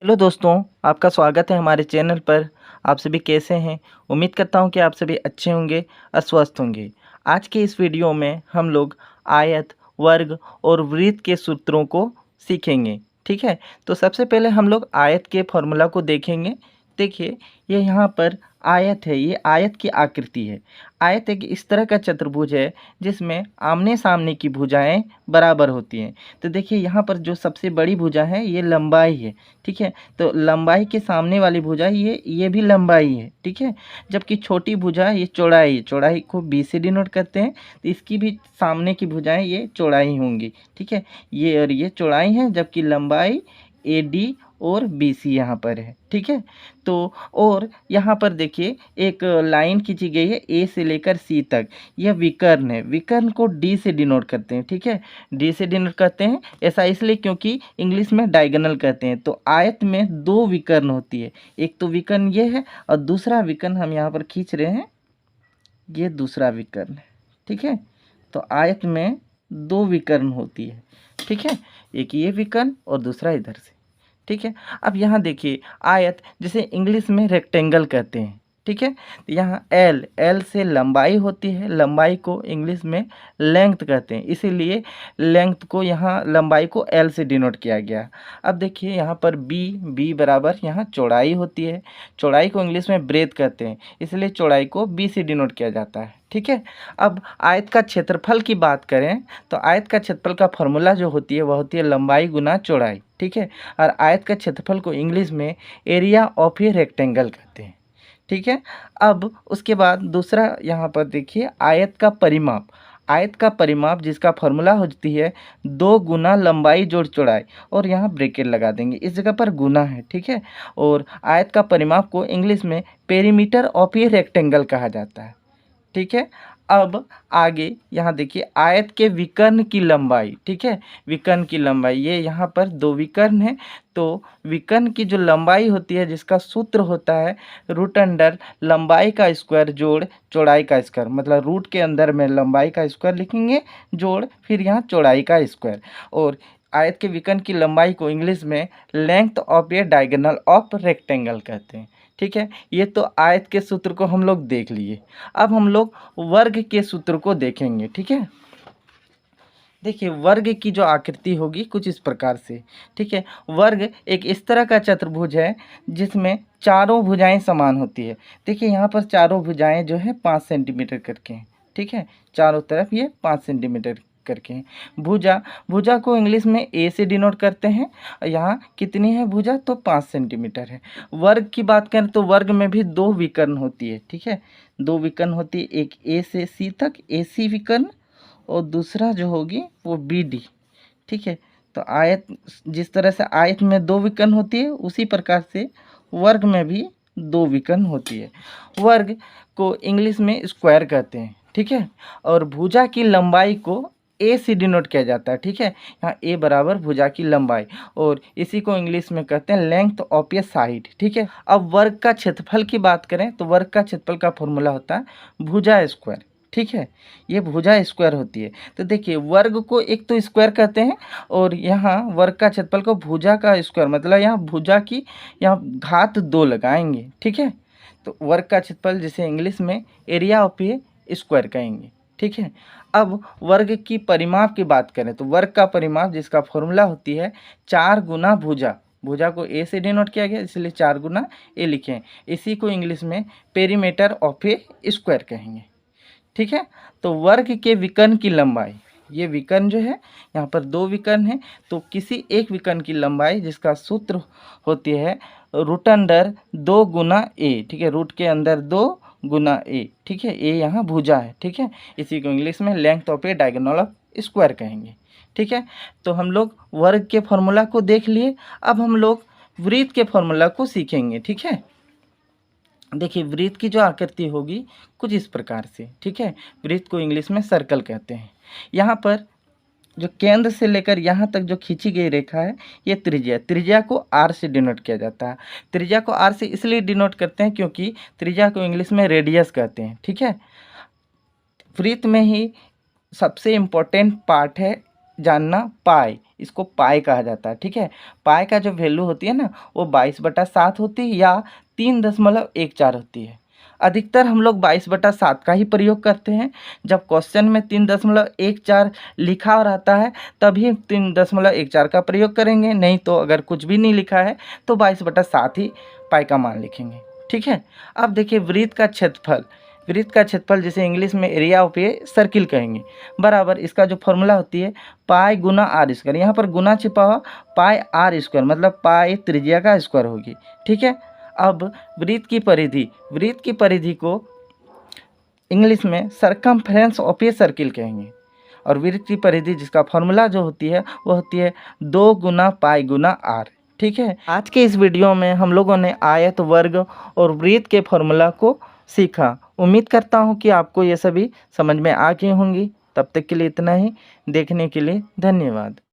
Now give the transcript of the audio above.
Hello दोस्तों, आपका स्वागत है हमारे चैनल पर। आप सभी कैसे हैं? उम्मीद करता हूं कि आप सभी अच्छे होंगे और स्वस्थ होंगे। आज के इस वीडियो में हम लोग आयत, वर्ग और वृत्त के सूत्रों को सीखेंगे। ठीक है, तो सबसे पहले हम लोग आयत के फॉर्मूला को देखेंगे। देखिए, ये यहाँ पर आयत है, ये आयत की आकृति है। आयत एक इस तरह का चतुर्भुज है जिसमें आमने सामने की भुजाएं बराबर होती हैं। तो देखिए, यहाँ पर जो सबसे बड़ी भुजा है ये लंबाई है। ठीक है, तो लंबाई के सामने वाली भुजा ये भी लंबाई है। ठीक है, जबकि छोटी भुजा ये चौड़ाई है। चौड़ाई को बी से डिनोट करते हैं, तो इसकी भी सामने की भुजाएं ये चौड़ाई होंगी। ठीक है, ये और ये चौड़ाई है, जबकि लंबाई ए डी और बी सी यहाँ पर है। ठीक है, तो और यहाँ पर देखिए एक लाइन खींची गई है ए से लेकर सी तक। यह विकर्ण है। विकर्ण को डी से डिनोट करते हैं। ठीक है, डी से डिनोट करते हैं, ऐसा इसलिए क्योंकि इंग्लिश में डायगोनल कहते हैं। तो आयत में दो विकर्ण होती है, एक तो विकर्ण ये है और दूसरा विकर्ण हम यहाँ पर खींच रहे हैं, ये दूसरा विकर्ण है। ठीक है, तो आयत में दो विकर्ण होती है। ठीक है, एक ये विकर्ण और दूसरा इधर से। ठीक है, अब यहाँ देखिए आयत जिसे इंग्लिश में रेक्टेंगल कहते हैं। ठीक है, तो यहाँ एल एल से लंबाई होती है। लंबाई को इंग्लिश में लेंथ कहते हैं, इसीलिए लेंथ को यहाँ लंबाई को एल से डिनोट किया गया। अब देखिए यहाँ पर बी बी बराबर यहाँ चौड़ाई होती है। चौड़ाई को इंग्लिश में ब्रेथ कहते हैं, इसलिए चौड़ाई को बी से डिनोट किया जाता है। ठीक है, अब आयत का क्षेत्रफल की बात करें तो आयत का क्षेत्रफल का फॉर्मूला जो होती है वह होती है लंबाई गुना चौड़ाई। ठीक है, और आयत का क्षेत्रफल को इंग्लिश में एरिया ऑफ ए रेक्टेंगल कहते हैं। ठीक है, अब उसके बाद दूसरा यहाँ पर देखिए आयत का परिमाप। आयत का परिमाप जिसका फॉर्मूला होती है 2 गुना लंबाई जोड़ चौड़ाई, और यहाँ ब्रैकेट लगा देंगे, इस जगह पर गुना है। ठीक है, और आयत का परिमाप को इंग्लिश में पेरीमीटर ऑफ ए रेक्टेंगल कहा जाता है। ठीक है, अब आगे यहाँ देखिए आयत के विकर्ण की लंबाई। ठीक है, विकर्ण की लंबाई, ये यहाँ पर दो विकर्ण है, तो विकर्ण की जो लंबाई होती है जिसका सूत्र होता है रूट अंडर लंबाई का स्क्वायर जोड़ चौड़ाई का स्क्वायर। मतलब रूट के अंदर में लंबाई का स्क्वायर लिखेंगे जोड़ फिर यहाँ चौड़ाई का स्क्वायर। और आयत के विकर्ण की लंबाई को इंग्लिश में length of A diagonal of rectangle कहते हैं। ठीक है, ये तो आयत के सूत्र को हम लोग देख लिए। अब हम लोग वर्ग के सूत्र को देखेंगे। ठीक है, देखिए वर्ग की जो आकृति होगी कुछ इस प्रकार से। ठीक है, वर्ग एक इस तरह का चतुर्भुज है जिसमें चारों भुजाएं समान होती है। देखिए यहाँ पर चारों भुजाएं जो है 5 सेंटीमीटर करके हैं। ठीक है, चारों तरफ ये 5 सेंटीमीटर करके हैं। भुजा भुजा को इंग्लिश में ए से डिनोट करते हैं। यहाँ कितनी है भुजा, तो 5 सेंटीमीटर है। वर्ग की बात करें तो वर्ग में भी दो विकर्ण होती है। ठीक है, दो विकर्ण होती है, एक ए से सी तक ए सी विकर्ण, और दूसरा जो होगी वो बी डी। ठीक है, तो आयत जिस तरह से आयत में दो विकर्ण होती है उसी प्रकार से वर्ग में भी दो विकर्ण होती है। वर्ग को इंग्लिश में स्क्वायर कहते हैं। ठीक है, और भुजा की लंबाई को ए से डिनोट किया जाता है। ठीक है, यहाँ ए बराबर भुजा की लंबाई, और इसी को इंग्लिश में कहते हैं लेंथ ऑफ ए साइड। ठीक है, अब वर्ग का क्षेत्रफल की बात करें तो वर्ग का क्षेत्रफल का फॉर्मूला होता है भुजा स्क्वायर। ठीक है, ये भुजा स्क्वायर होती है। तो देखिए वर्ग को एक तो स्क्वायर कहते हैं, और यहाँ वर्ग का क्षेत्रफल को भुजा का स्क्वायर, मतलब यहाँ भुजा की यहाँ घात 2 लगाएंगे। ठीक है, तो वर्ग का क्षेत्रफल जिसे इंग्लिश में एरिया ऑफ ए स्क्वायर कहेंगे। ठीक है, अब वर्ग की परिमाप की बात करें तो वर्ग का परिमाप जिसका फॉर्मूला होती है 4 गुना भुजा। भुजा को ए से डिनोट किया गया इसलिए 4 गुना ए लिखें। इसी को इंग्लिश में पेरीमीटर ऑफ ए स्क्वायर कहेंगे। ठीक है, तो वर्ग के विकर्ण की लंबाई, ये विकर्ण जो है यहाँ पर दो विकर्ण है, तो किसी एक विकर्ण की लंबाई जिसका सूत्र होती है रूट अंडर 2 गुना ए। ठीक है, रूट के अंदर 2 गुना ए। ठीक है, ए यहाँ भुजा है। ठीक है, इसी को इंग्लिश में length of A diagonal of square कहेंगे। ठीक है, तो हम लोग वर्ग के फॉर्मूला को देख लिए। अब हम लोग वृत्त के फॉर्मूला को सीखेंगे। ठीक है, देखिए वृत्त की जो आकृति होगी कुछ इस प्रकार से। ठीक है, वृत्त को इंग्लिश में सर्कल कहते हैं। यहाँ पर जो केंद्र से लेकर यहाँ तक जो खींची गई रेखा है ये त्रिज्या, त्रिज्या को आर से डिनोट किया जाता है। त्रिज्या को आर से इसलिए डिनोट करते हैं क्योंकि त्रिज्या को इंग्लिश में रेडियस कहते हैं। ठीक है, वृत्त में ही सबसे इम्पोर्टेंट पार्ट है जानना पाई, इसको पाई कहा जाता है। ठीक है, पाई का जो वैल्यू होती है ना वो 22/7 होती है या 3.14 होती है। अधिकतर हम लोग 22/7 का ही प्रयोग करते हैं। जब क्वेश्चन में 3.14 लिखा रहता है तभी 3.14 का प्रयोग करेंगे, नहीं तो अगर कुछ भी नहीं लिखा है तो 22/7 ही पाई का मान लिखेंगे। ठीक है, अब देखिए वृत्त का क्षेत्रफल। वृत्त का क्षेत्रफल जिसे इंग्लिश में एरिया ऑफ ए सर्किल कहेंगे, बराबर इसका जो फॉर्मूला होती है पाई गुना आर स्क्वायर। यहाँ पर गुना छिपा हुआ, पाई आर स्क्वायर मतलब पाई त्रिज्या का स्क्वायर होगी। ठीक है, अब वृत्त की परिधि, वृत्त की परिधि को इंग्लिश में सरकमफ्रेंस ऑफ ए सर्किल कहेंगे। और वृत्त की परिधि जिसका फॉर्मूला जो होती है वो होती है 2 गुना पाई गुना आर। ठीक है, आज के इस वीडियो में हम लोगों ने आयत, वर्ग और वृत्त के फॉर्मूला को सीखा। उम्मीद करता हूँ कि आपको ये सभी समझ में आ गई होंगी। तब तक के लिए इतना ही। देखने के लिए धन्यवाद।